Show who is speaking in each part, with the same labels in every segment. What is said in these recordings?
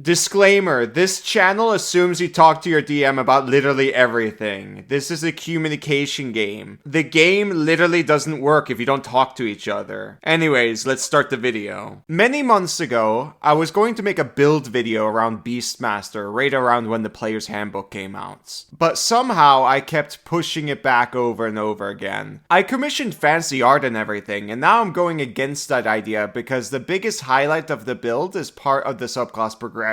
Speaker 1: Disclaimer, this channel assumes you talk to your DM about literally everything. This is a communication game. The game literally doesn't work if you don't talk to each other. Anyways, let's start the video. Many months ago, I was going to make a build video around Beastmaster right around when the player's handbook came out. But somehow I kept pushing it back over and over again. I commissioned fancy art and everything, and now I'm going against that idea because the biggest highlight of the build is part of the subclass progression.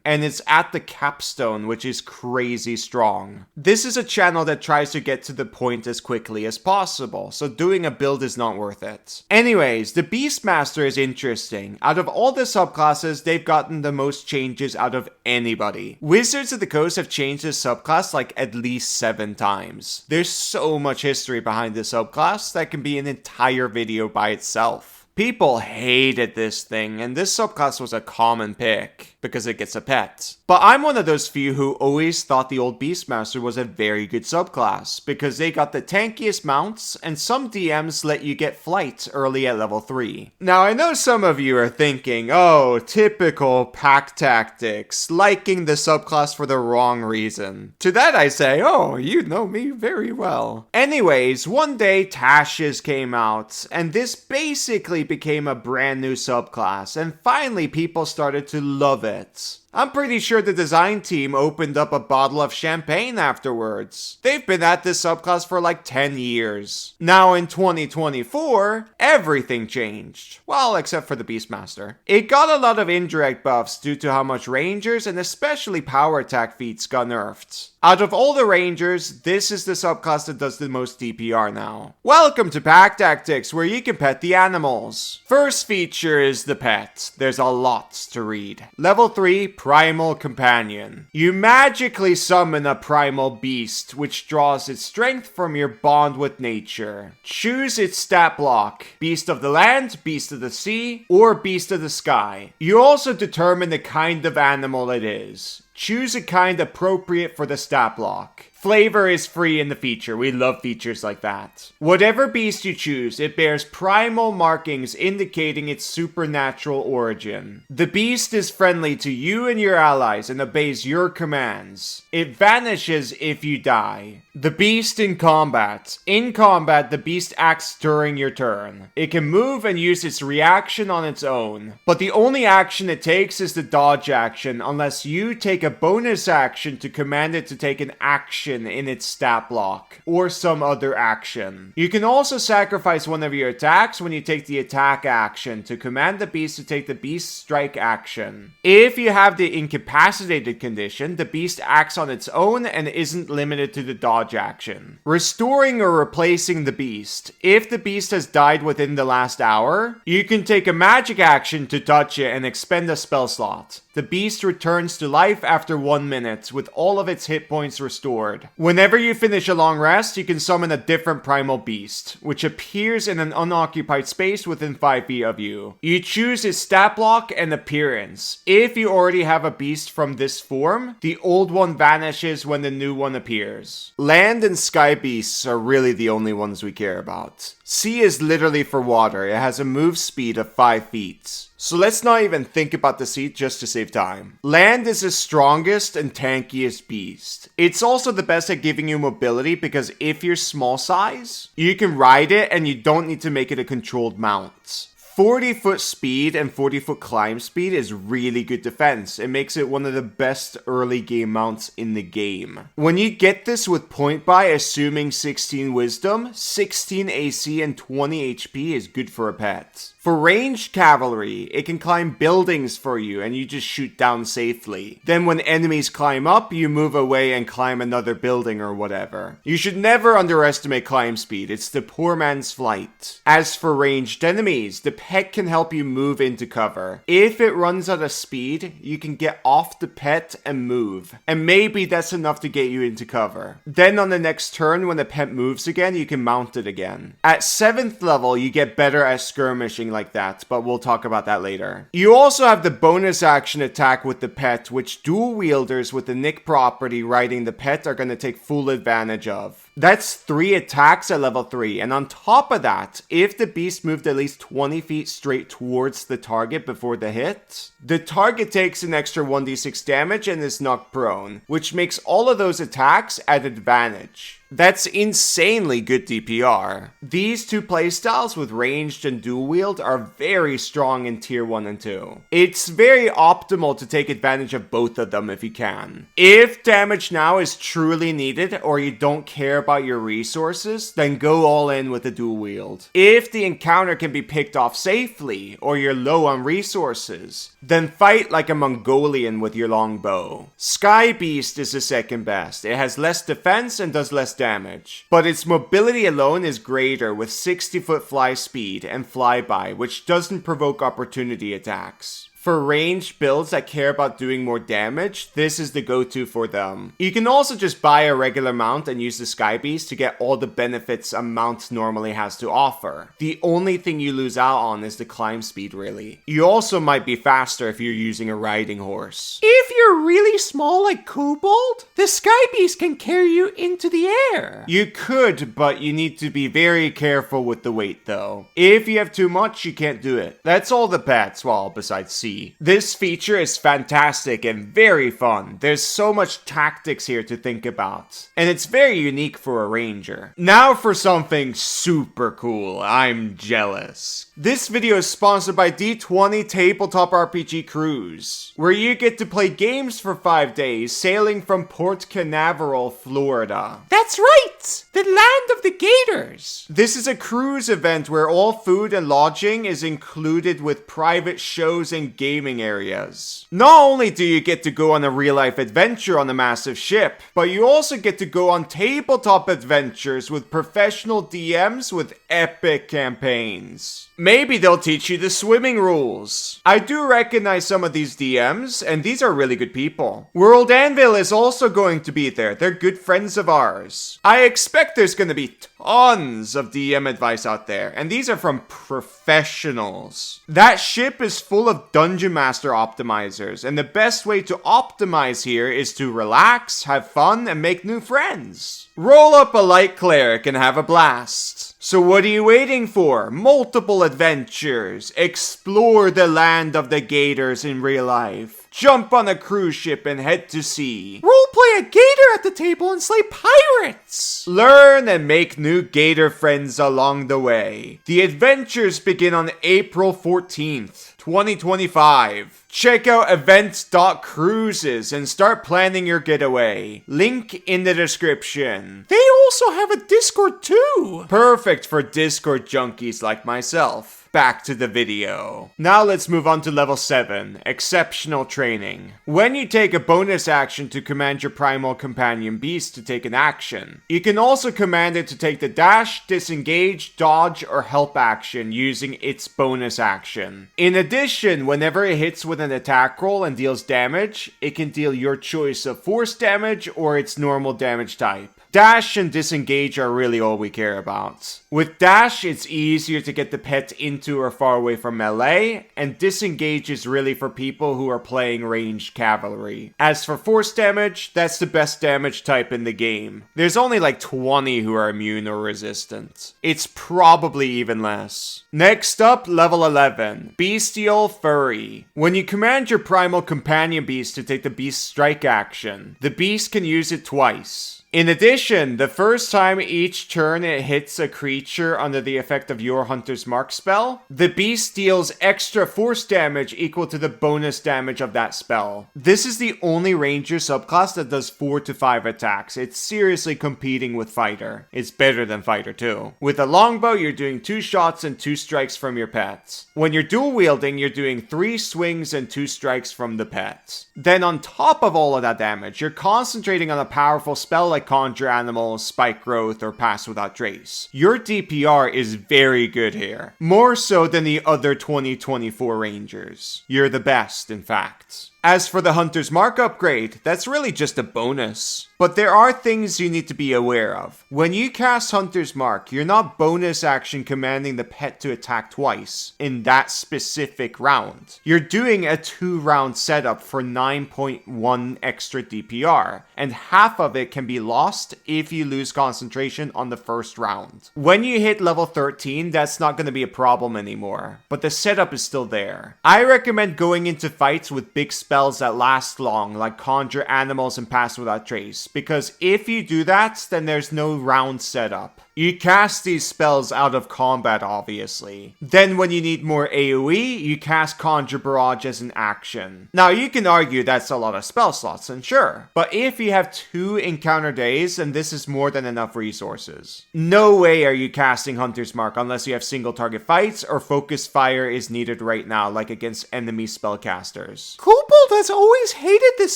Speaker 1: And it's at the capstone, which is crazy strong. This is a channel that tries to get to the point as quickly as possible, so doing a build is not worth it. Anyways, the Beastmaster is interesting. Out of all the subclasses, they've gotten the most changes out of anybody. Wizards of the Coast have changed this subclass like at least 7 times. There's so much history behind this subclass that can be an entire video by itself. People hated this thing, and this subclass was a common pick, because it gets a pet. But I'm one of those few who always thought the old Beastmaster was a very good subclass, because they got the tankiest mounts, and some DMs let you get flight early at level 3. Now I know some of you are thinking, oh, typical pack tactics, liking the subclass for the wrong reason. To that I say, oh, you know me very well. Anyways, one day Tashes came out, and this basically became a brand new subclass, and finally people started to love it. I'm pretty sure the design team opened up a bottle of champagne afterwards. They've been at this subclass for like 10 years. Now in 2024, everything changed. Well, except for the Beastmaster. It got a lot of indirect buffs due to how much Rangers and especially power attack feats got nerfed. Out of all the Rangers, this is the subclass that does the most DPR now. Welcome to Pack Tactics, where you can pet the animals. First feature is the pet. There's a lot to read. Level 3, Primal Companion. You magically summon a primal beast, which draws its strength from your bond with nature. Choose its stat block: Beast of the Land, Beast of the Sea, or Beast of the Sky. You also determine the kind of animal it is. Choose a kind appropriate for the stat block. Flavor is free in the feature. We love features like that. Whatever beast you choose, it bears primal markings indicating its supernatural origin. The beast is friendly to you and your allies and obeys your commands. It vanishes if you die. The beast in combat. In combat, the beast acts during your turn. It can move and use its reaction on its own, but the only action it takes is the dodge action unless you take a bonus action to command it to take an action in its stat block, or some other action. You can also sacrifice one of your attacks when you take the attack action to command the beast to take the beast strike action. If you have the incapacitated condition, the beast acts on its own and isn't limited to the dodge action. Restoring or replacing the beast. If the beast has died within the last hour, you can take a magic action to touch it and expend a spell slot. The beast returns to life after 1 minute, with all of its hit points restored. Whenever you finish a long rest, you can summon a different primal beast, which appears in an unoccupied space within 5 feet of you. You choose its stat block and appearance. If you already have a beast from this form, the old one vanishes when the new one appears. Land and sky beasts are really the only ones we care about. Sea is literally for water. It has a move speed of 5 feet. So let's not even think about the sea just to save time. Land is the strongest and tankiest beast. It's also the best at giving you mobility because if you're small size, you can ride it and you don't need to make it a controlled mount. 40-foot speed and 40-foot climb speed is really good defense. It makes it one of the best early game mounts in the game. When you get this with point buy, assuming 16 wisdom, 16 AC and 20 HP is good for a pet. For ranged cavalry, it can climb buildings for you and you just shoot down safely. Then when enemies climb up, you move away and climb another building or whatever. You should never underestimate climb speed. It's the poor man's flight. As for ranged enemies, the pet can help you move into cover. If it runs out of speed, you can get off the pet and move. And maybe that's enough to get you into cover. Then on the next turn, when the pet moves again, you can mount it again. At 7th level, you get better at skirmishing like that, but we'll talk about that later. You also have the bonus action attack with the pet, which dual wielders with the Nick property riding the pet are going to take full advantage of. That's 3 attacks at level 3, and on top of that, if the beast moved at least 20 feet straight towards the target before the hit, the target takes an extra 1d6 damage and is knocked prone, which makes all of those attacks at advantage. That's insanely good DPR. These two playstyles with ranged and dual wield are very strong in tier 1 and 2. It's very optimal to take advantage of both of them if you can. If damage now is truly needed or you don't care about your resources, then go all in with the dual wield. If the encounter can be picked off safely or you're low on resources, then fight like a Mongolian with your longbow. Sky Beast is the second best. It has less defense and does less damage, but its mobility alone is greater with 60-foot fly speed and flyby, which doesn't provoke opportunity attacks. For ranged builds that care about doing more damage, this is the go-to for them. You can also just buy a regular mount and use the Sky Beast to get all the benefits a mount normally has to offer. The only thing you lose out on is the climb speed, really. You also might be faster if you're using a riding horse. If you're really small like Kobold, the Sky Beast can carry you into the air. You could, but you need to be very careful with the weight though. If you have too much, you can't do it. That's all the pets, well, besides C. This feature is fantastic and very fun. There's so much tactics here to think about, and it's very unique for a ranger. Now for something super cool. I'm jealous. This video is sponsored by D20 Tabletop RPG Cruise, where you get to play games for 5 days sailing from Port Canaveral, Florida. That's right! The land of the gators! This is a cruise event where all food and lodging is included with private shows and gaming areas. Not only do you get to go on a real-life adventure on a massive ship, but you also get to go on tabletop adventures with professional DMs with epic campaigns. Maybe they'll teach you the swimming rules. I do recognize some of these DMs, and these are really good people. World Anvil is also going to be there. They're good friends of ours. I expect there's going to be tons of DM advice out there, and these are from professionals. That ship is full of Dungeon Master optimizers, and the best way to optimize here is to relax, have fun, and make new friends. Roll up a light cleric and have a blast. So what are you waiting for? Multiple adventures. Explore the land of the gators in real life. Jump on a cruise ship and head to sea. Roleplay a gator at the table and slay pirates. Learn and make new gator friends along the way. The adventures begin on April 14th, 2025. Check out events.cruises and start planning your getaway. Link in the description. They also have a Discord too. Perfect for Discord junkies like myself. Back to the video. Now let's move on to level 7, Exceptional Training. When you take a bonus action to command your primal companion beast to take an action, you can also command it to take the dash, disengage, dodge, or help action using its bonus action. In addition, whenever it hits with an attack roll and deals damage, it can deal your choice of force damage or its normal damage type. Dash and disengage are really all we care about. With dash, it's easier to get the pet into or far away from melee, and disengage is really for people who are playing ranged cavalry. As for force damage, that's the best damage type in the game. There's only like 20 who are immune or resistant. It's probably even less. Next up, level 11, Bestial Fury. When you command your primal companion beast to take the beast strike action, the beast can use it twice. In addition, the first time each turn it hits a creature under the effect of your Hunter's Mark spell, the beast deals extra force damage equal to the bonus damage of that spell. This is the only ranger subclass that does 4 to 5 attacks. It's seriously competing with fighter. It's better than fighter too. With a longbow, you're doing 2 shots and 2 strikes from your pets. When you're dual wielding, you're doing 3 swings and 2 strikes from the pet. Then on top of all of that damage, you're concentrating on a powerful spell like Conjure Animals, Spike Growth, or Pass Without Trace. Your DPR is very good here. More so than the other 2024 Rangers. You're the best, in fact. As for the Hunter's Mark upgrade, that's really just a bonus. But there are things you need to be aware of. When you cast Hunter's Mark, you're not bonus action commanding the pet to attack twice in that specific round. You're doing a 2-round setup for 9.1 extra DPR, and half of it can be lost if you lose concentration on the first round. When you hit level 13, that's not going to be a problem anymore, but the setup is still there. I recommend going into fights with big spells that last long, like Conjure Animals and Pass Without Trace, because if you do that, then there's no round setup. You cast these spells out of combat, obviously. Then when you need more AoE, you cast Conjure Barrage as an action. Now you can argue that's a lot of spell slots, and sure, but if you have 2 encounter days, then this is more than enough resources. No way are you casting Hunter's Mark unless you have single target fights or focused fire is needed right now, like against enemy spellcasters. Kobold has always hated this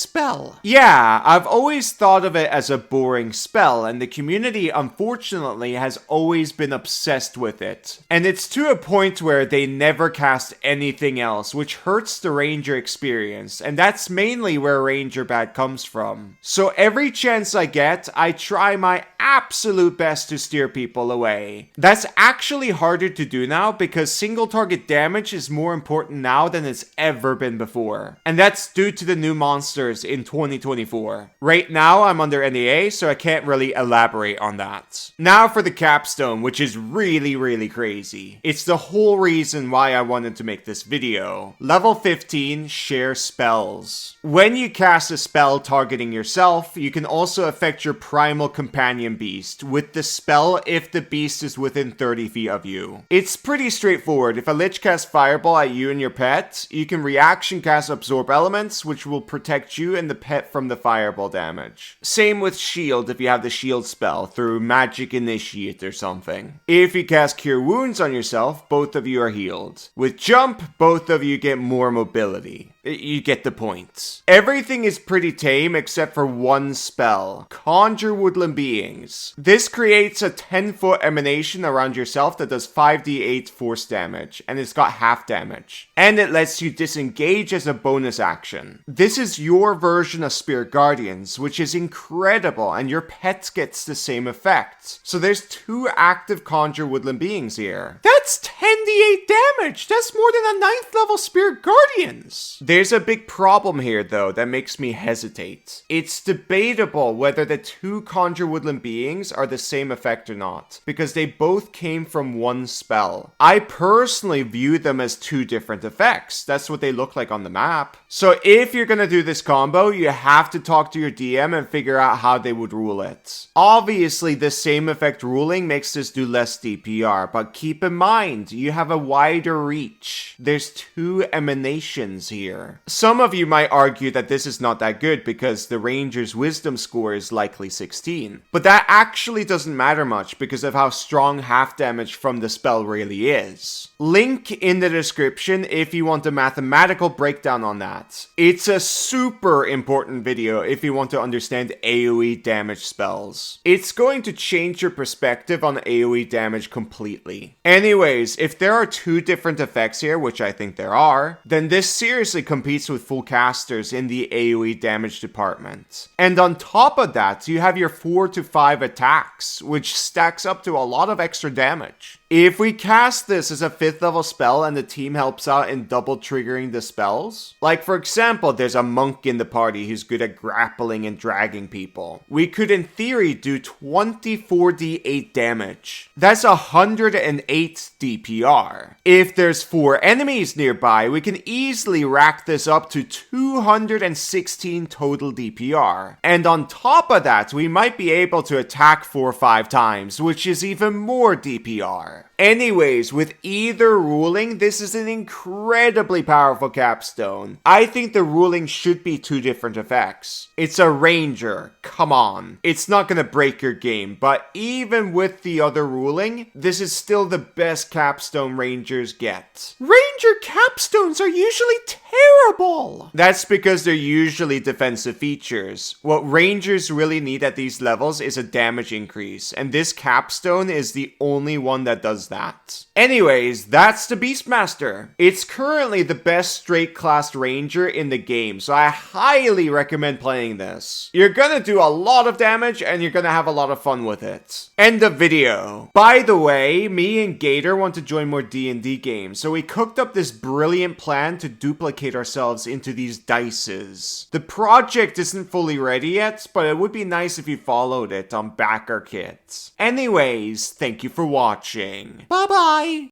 Speaker 1: spell. Yeah, I've always thought of it as a boring spell, and the community unfortunately has always been obsessed with it. And it's to a point where they never cast anything else, which hurts the Ranger experience, and that's mainly where Ranger bad comes from. So every chance I get, I try my absolute best to steer people away. That's actually harder to do now because single target damage is more important now than it's ever been before. And that's due to the new monsters in 2024. Right now I'm under NDA, so I can't really elaborate on that. Now for the capstone, which is really crazy. It's the whole reason why I wanted to make this video. Level 15, share spells. When you cast a spell targeting yourself, you can also affect your primal companion beast with the spell if the beast is within 30 feet of you. It's pretty straightforward. If a lich casts fireball at you and your pet, you can reaction cast absorb elements, which will protect you and the pet from the fireball damage. Same with shield if you have the shield spell through magic initiate or something. If you cast cure wounds on yourself, both of you are healed. With jump, both of you get more mobility. You get the point. Everything is pretty tame except for one spell, Conjure Woodland Beings. This creates a 10-foot emanation around yourself that does 5d8 force damage, and it's got half damage. And it lets you disengage as a bonus action. This is your version of Spirit Guardians, which is incredible, and your pet gets the same effect. So there's 2 active Conjure Woodland Beings here. That's 10d8 damage! That's more than a 9th level Spirit Guardians! There's a big problem here, though, that makes me hesitate. It's debatable whether the 2 Conjure Woodland Beings are the same effect or not, because they both came from one spell. I personally view them as 2 different effects. That's what they look like on the map. So if you're gonna do this combo, you have to talk to your DM and figure out how they would rule it. Obviously, the same effect ruling makes this do less DPR, but keep in mind, you have a wider reach. There's 2 emanations here. Some of you might argue that this is not that good because the Ranger's wisdom score is likely 16. But that actually doesn't matter much because of how strong half damage from the spell really is. Link in the description if you want a mathematical breakdown on that. It's a super important video if you want to understand AoE damage spells. It's going to change your perspective on AoE damage completely. Anyways, if there are 2 different effects here, which I think there are, then this seriously competes with full casters in the AoE damage department. And on top of that, you have your 4 to 5 attacks, which stacks up to a lot of extra damage. If we cast this as a 5th level spell and the team helps out in double triggering the spells, like for example, there's a monk in the party who's good at grappling and dragging people, we could in theory do 24d8 damage. That's 108 DPR. If there's 4 enemies nearby, we can easily rack this up to 216 total DPR. And on top of that, we might be able to attack 4 or 5 times, which is even more DPR. Anyways, with either ruling, this is an incredibly powerful capstone. I think the ruling should be 2 different effects. It's a Ranger, come on. It's not gonna break your game, but even with the other ruling, this is still the best capstone Rangers get. Ranger capstones are usually terrible! terrible! That's because they're usually defensive features. What rangers really need at these levels is a damage increase, and this capstone is the only one that does that. Anyways, that's the Beastmaster. It's currently the best straight class ranger in the game, so I highly recommend playing this. You're gonna do a lot of damage and you're gonna have a lot of fun with it. End of video. By the way, me and Gator want to join more D&D games, so we cooked up this brilliant plan to duplicate ourselves into these dices. The project isn't fully ready yet, but it would be nice if you followed it on BackerKit. Anyways, thank you for watching. Bye bye!